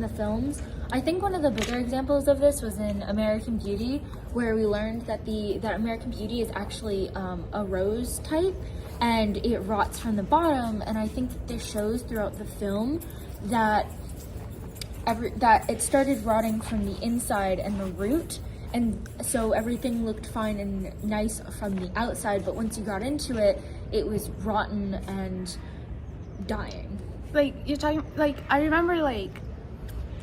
in the films. I think one of the bigger examples of this was in American Beauty, where we learned that that American Beauty is actually a rose type, and it rots from the bottom. And I think that this shows throughout the film that it started rotting from the inside and the root, and so everything looked fine and nice from the outside, but once you got into it, it was rotten and dying. Like, you're talking, like, I remember, like,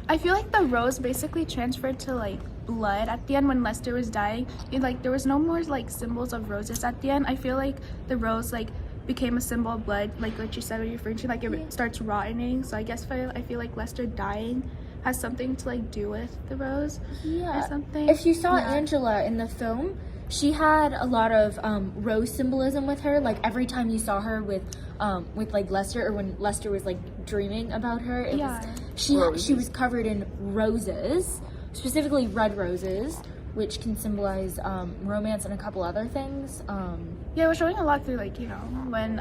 I feel like the rose basically transferred to, like, blood at the end when Lester was dying. Like, there was no more, like, symbols of roses at the end. I feel like the rose, like, became a symbol of blood, like what you said, what you're referring to, like, it starts rotting. So I guess I feel like Lester dying has something to, like, do with the rose or something. If you saw Angela in the film, she had a lot of rose symbolism with her. Like, every time you saw her with like Lester, or when Lester was like dreaming about her, it was she was covered in roses, specifically red roses, which can symbolize romance and a couple other things. Yeah, we're showing a lot through, like, you know, when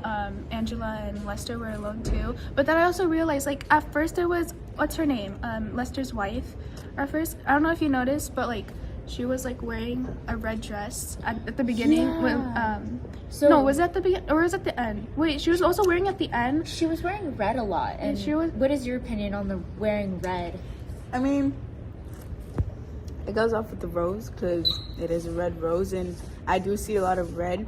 Angela and Lester were alone too. But then I also realized, like, at first it was, what's her name? Lester's wife. At first, I don't know if you noticed, but, like, she was, like, wearing a red dress at the beginning. Yeah. When, no, was it at the beginning or was it at the end? Wait, she was also wearing at the end? She was wearing red a lot. And she was. What is your opinion on the wearing red? I mean, it goes off with the rose because it is a red rose, and I do see a lot of red.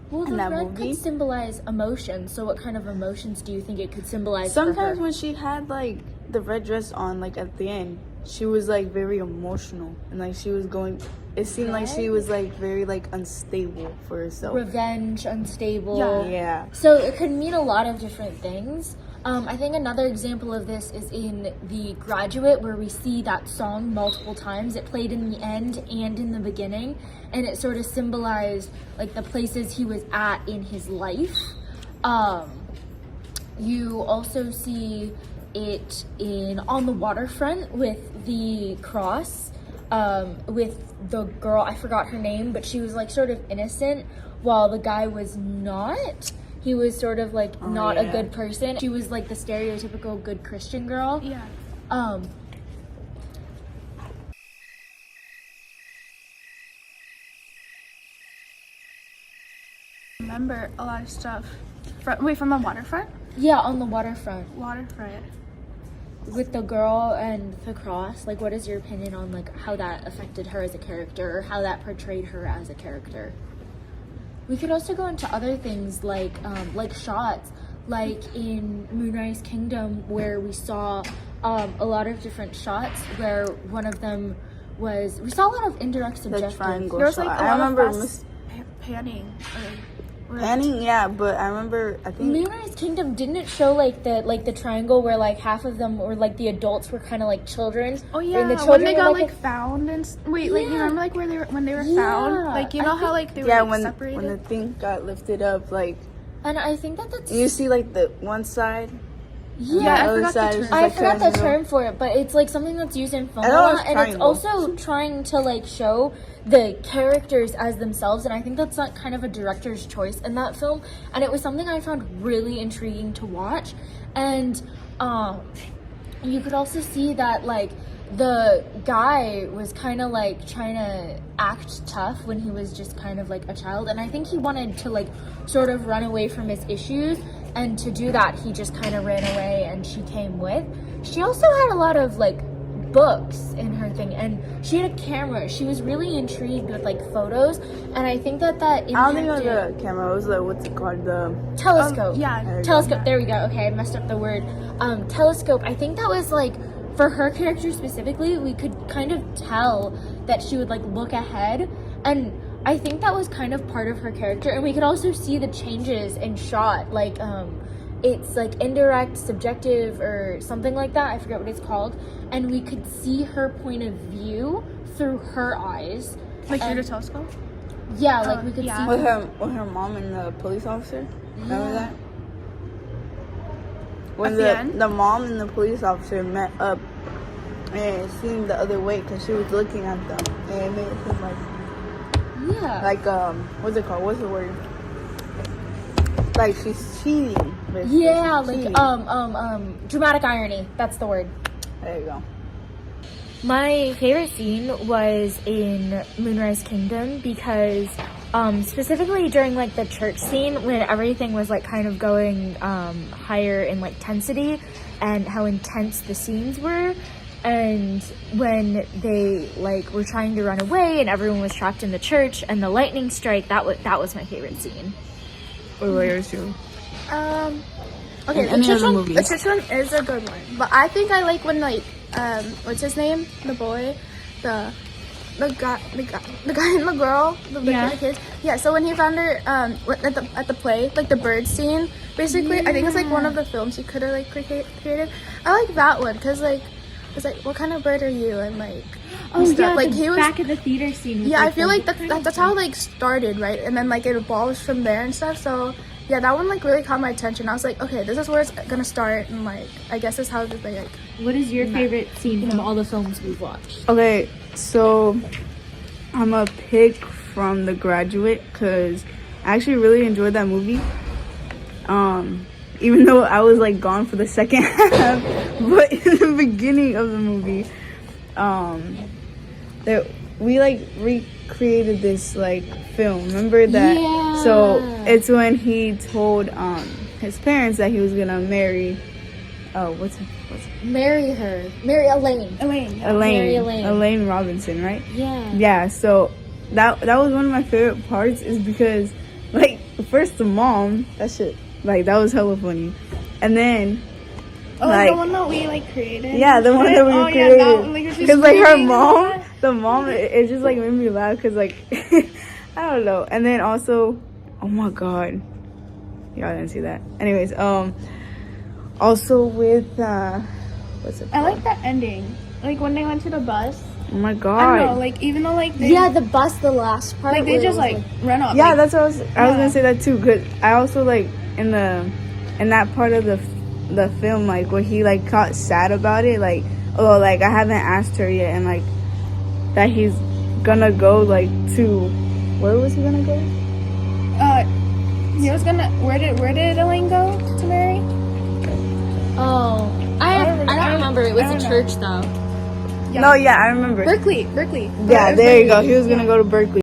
Well, the in that red movie could symbolize emotion. So what kind of emotions do you think it could symbolize? Sometimes when she had, like, the red dress on, like, at the end, she was, like, very emotional, and, like, she was going, it seemed like she was, like, very, like, unstable for herself. Revenge, unstable. Yeah. So it could mean a lot of different things. I think another example of this is in The Graduate, where we see that song multiple times. It played in the end and in the beginning, and it sort of symbolized, like, the places he was at in his life. You also see it on the waterfront with the cross, with the girl, I forgot her name, but she was, like, sort of innocent while the guy was not. He was sort of, like, not a good person. She was, like, the stereotypical good Christian girl. Yeah. Remember a lot of stuff. From the waterfront? Yeah, on the waterfront. Waterfront. With the girl and the cross, like, what is your opinion on, like, how that affected her as a character, or how that portrayed her as a character? We could also go into other things like shots, like in Moonrise Kingdom, where we saw a lot of different shots, where one of them was, we saw a lot of indirect subjective. The triangle There was, shot. like, a I lot remember of fast panning. Panning, yeah, but I remember, I think Moonrise Kingdom, didn't it show like the triangle where, like, half of them were, like, the adults were kind of like children? Oh yeah, and the when children they were, got like, like found and like, you remember, like, when they were found, like, you know how, like, they were, like, when separated. the thing got lifted up, like, and I think that's you see, like, the one side. Yeah, the I other forgot side the is term. I like forgot the triangle. term for it, but it's, like, something that's used in film a know it's lot, and it's triangle. also trying to, like, show the characters as themselves, and I think that's, like, kind of a director's choice in that film, and it was something I found really intriguing to watch. And you could also see that, like, the guy was kind of, like, trying to act tough when he was just kind of, like, a child, and I think he wanted to, like, sort of run away from his issues. And to do that, he just kind of ran away, and she came with. She also had a lot of, like, books in her thing, and she had a camera. She was really intrigued with, like, photos, and I think that impacted... I don't think it was the camera, it was the, what's it called, the... Telescope. Yeah. Telescope, there we go. Okay, I messed up the word. Telescope, I think that was, like, for her character specifically, we could kind of tell that she would, like, look ahead, and I think that was kind of part of her character, and we could also see the changes in shot, like, it's, like, indirect, subjective, or something like that, I forget what it's called, and we could see her point of view through her eyes. Like, through the telescope? Yeah, like, we could yeah. see... With her mom and the police officer? Remember that? When the end? the mom and the police officer met up and seemed the other way because she was looking at them, and it made it seem like... Yeah. Like, what's it called? What's the word? Like, she's cheating. Yeah, like, cheating. dramatic irony. That's the word. There you go. My favorite scene was in Moonrise Kingdom because specifically during like the church scene when everything was like kind of going higher in like intensity and how intense the scenes were, and when they like were trying to run away and everyone was trapped in the church and the lightning strike, that was my favorite scene. What were yours too? Okay, And any the church other one, movies? the church one is a good one, but I think I like when like what's his name? The boy, the guy and the girl, the kids. Yeah. So when he found her at the play, like the bird scene, basically, I think it's like one of the films he could have like created. I like that one because like it's like, what kind of bird are you? And like stuff. Like he was back in the theater scene. I feel like that's how it, like started, right? And then like it evolves from there and stuff. So yeah, that one like really caught my attention. I was like, okay, this is where it's gonna start, and like I guess it's how they like. What is your favorite scene from all the films we've watched? Okay, so I'm a pick from The Graduate because I actually really enjoyed that movie. Even though I was like gone for the second half, but in the beginning of the movie, that we like recreated this like film. Remember that? Yeah. So it's when he told his parents that he was gonna marry. Oh, what's Marry Elaine. Mary Elaine. Elaine Robinson, right? Yeah. Yeah, so that was one of my favorite parts is because like first the mom, that shit like that was hella funny. And then Oh, like, the one that we like created. yeah, the one that we Oh, created. yeah, that one, like, Because like her screaming and all mom, that. the mom, it just like made me laugh because like I don't know. And then also, oh my god, y'all didn't see that. Anyways, also with what's it I called? like that ending. Like when they went to the bus. Oh my I don't know, god. like even though like they, Yeah, the bus, the last part. like they where it just was, like run off. Yeah, like, that's what I was gonna say that too. Cause I also like in that part of the film, like where he like got sad about it, like oh like I haven't asked her yet, and like that he's gonna go like to where was he gonna go? he was gonna where did Elaine go to marry? Oh, I don't remember. It was I a don't know. church though. No, yeah, I remember. Berkeley. Yeah, there you go. He was gonna go to Berkeley.